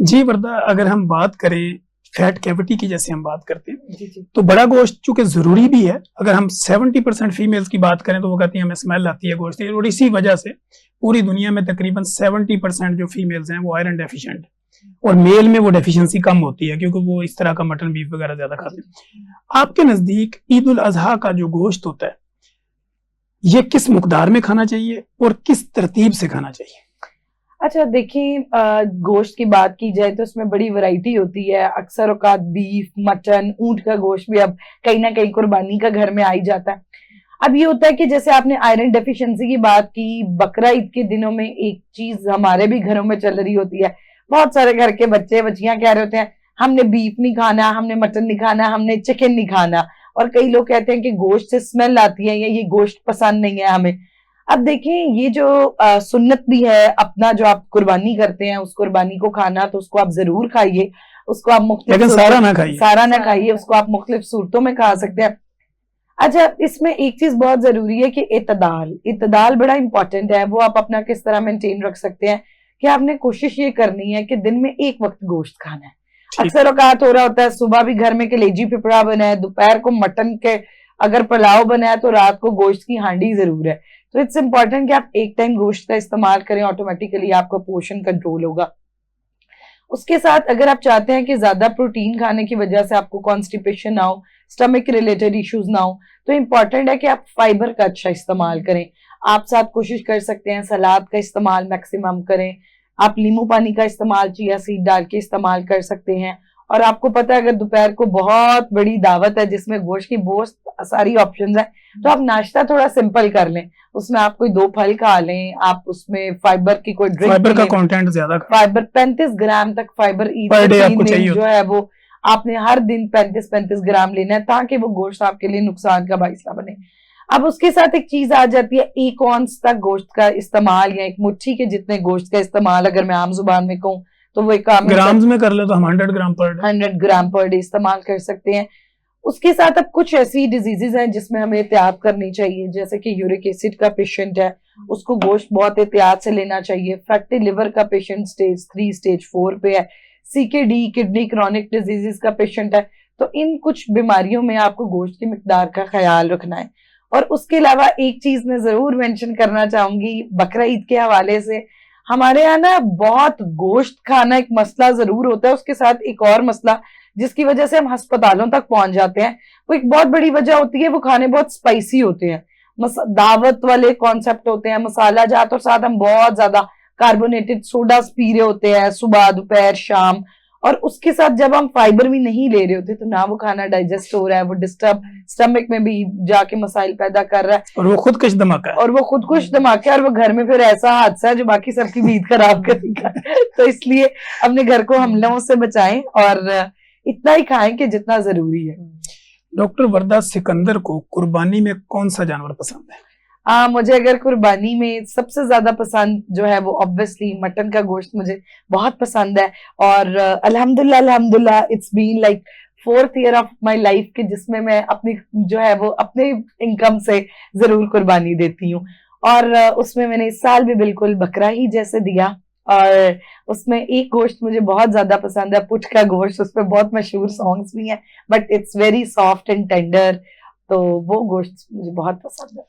जी वर्दा, अगर हम बात करें फैट कैविटी की, जैसे हम बात करते हैं, जी। तो बड़ा गोश्त चूंकि जरूरी भी है। अगर हम 70% फीमेल्स की बात करें तो वो कहती हैं हमें स्मेल आती है गोश्त की, और इसी वजह से पूरी दुनिया में तकरीबन 70% जो फीमेल्स हैं वो आयरन डेफिशिएंट, और मेल में वो डेफिशिएंसी कम होती है क्योंकि वो इस तरह का मटन बीफ वगैरह ज्यादा खाते हैं। आपके नजदीक ईद उल अजहा का जो गोश्त होता है, ये किस मुकदार में खाना चाहिए और किस तरतीब से खाना चाहिए? अच्छा देखिए, गोश्त की बात की जाए तो उसमें बड़ी वैरायटी होती है। अक्सर औकात बीफ, मटन, ऊंट का गोश्त भी अब कहीं ना कहीं कुर्बानी का घर में आ ही जाता है। अब ये होता है कि जैसे आपने आयरन डेफिशिएंसी की बात की, बकरा ईद के दिनों में एक चीज हमारे भी घरों में चल रही होती है। बहुत सारे घर के बच्चे बच्चियां कह रहे होते हैं हमने बीफ नहीं खाना, हमने मटन नहीं खाना, हमने चिकन नहीं खाना। और कई लोग कहते हैं कि गोश्त से स्मेल आती है या ये गोश्त पसंद नहीं है हमें। अब देखें, ये जो सुन्नत भी है, अपना जो आप कुर्बानी करते हैं उस कुर्बानी को खाना, तो उसको आप जरूर खाइए। उसको आप लेकिन सारा ना खाइए, सारा ना खाइए, उसको आप मुख्तलिफ सूरतों में खा सकते हैं। अच्छा, इसमें एक चीज बहुत जरूरी है कि इतदाल इतदाल बड़ा इंपॉर्टेंट है। वो आप अपना किस तरह मेंटेन रख सकते हैं कि आपने कोशिश ये करनी है कि दिन में एक वक्त गोश्त खाना है। अक्सर औकात हो रहा होता है सुबह भी घर में कलेजी पिपड़ा बना है, दोपहर को मटन के अगर पुलाव बना है, तो रात को गोश्त की हांडी जरूर है। तो इट्स इंपॉर्टेंट कि आप एक टाइम गोश्त का इस्तेमाल करें, ऑटोमेटिकली आपका पोर्शन कंट्रोल होगा। उसके साथ अगर आप चाहते हैं कि ज्यादा प्रोटीन खाने की वजह से आपको कॉन्स्टिपेशन ना हो, स्टमक रिलेटेड इश्यूज ना हो, तो इम्पॉर्टेंट है कि आप फाइबर का अच्छा इस्तेमाल करें। आप साथ कोशिश कर सकते हैं सलाद का इस्तेमाल मैक्सिमम करें। आप नींबू पानी का इस्तेमाल चिया सीड डाल के इस्तेमाल कर सकते हैं। और आपको पता है अगर दोपहर को बहुत बड़ी दावत है जिसमें गोश्त की बहुत सारी ऑप्शंस हैं, तो आप नाश्ता थोड़ा सिंपल कर लें। उसमें आप कोई 2 फल खा लें, आप उसमें फाइबर की कोई ड्रिंक, फाइबर का कंटेंट ज्यादा, फाइबर 35 ग्राम तक फाइबर पर डे आपको चाहिए जो है वो आपने हर दिन 35-35 ग्राम लेना है, ताकि वो गोश्त आपके लिए नुकसान का बाइस ना बने। अब उसके साथ एक चीज आ जाती है, 1 औंस तक गोश्त का इस्तेमाल या एक मुट्ठी के जितने गोश्त का इस्तेमाल, अगर मैं आम जुबान में कहूँ तो वो एक ग्राम्स में कर ले तो हम 100 ग्राम पर डे, 100 ग्राम पर डे इस्तेमाल कर सकते हैं। उसके साथ अब कुछ ऐसी डिजीजेज हैं जिसमें हमें एहतियात करनी चाहिए, जैसे कि यूरिक एसिड का पेशेंट है, उसको गोश्त बहुत एहतियात से लेना चाहिए। फैटी लिवर का पेशेंट स्टेज 3 स्टेज 4 पे है। सीकेडी किडनी क्रॉनिक डिजीजेस का पेशेंट है। तो इन कुछ बीमारियों में आपको गोश्त की मिकदार का ख्याल रखना है। और उसके अलावा एक चीज मैं जरूर मेंशन करना चाहूंगी बकरा ईद के हवाले से, हमारे यहाँ ना बहुत गोश्त खाना एक मसला जरूर होता है। उसके साथ एक और मसला जिसकी वजह से हम अस्पतालों तक पहुंच जाते हैं, वो एक बहुत बड़ी वजह होती है, वो खाने बहुत स्पाइसी होते हैं, दावत वाले कॉन्सेप्ट होते हैं, मसाला जात, और साथ हम बहुत ज्यादा कार्बोनेटेड सोडा पी रहे होते हैं सुबह दोपहर शाम। और उसके साथ जब हम फाइबर भी नहीं ले रहे होते तो ना वो खाना डाइजेस्ट हो रहा है, वो डिस्टर्ब स्टमक में भी जाके मसाइल पैदा कर रहा है, और वो खुदकुश धमाका है, और वो खुदकुश धमाका है, और वो घर में फिर ऐसा हादसा है जो बाकी सबकी नींद खराब करेगा। तो इसलिए अपने घर को हमलों से बचाएं और इतना ही खाएं कि जितना जरूरी है। डॉक्टर वर्दा, सिकंदर को कुर्बानी में कौन सा जानवर पसंद है? मुझे अगर कुर्बानी में सबसे ज्यादा पसंद जो है वो ऑब्वियसली मटन का गोश्त मुझे बहुत पसंद है। और अल्हम्दुलिल्लाह it's been like 4th year of my life के जिसमें मैं अपनी जो है वो अपने इनकम से जरूर कुर्बानी देती हूँ। और उसमें मैंने इस साल भी बिल्कुल बकरा ही जैसे दिया। और उसमें एक गोश्त मुझे बहुत ज्यादा पसंद है, पुट का गोश्त। उसमें बहुत मशहूर सॉन्ग्स भी हैं, but it's very soft and tender, तो वो गोश्त मुझे बहुत पसंद है।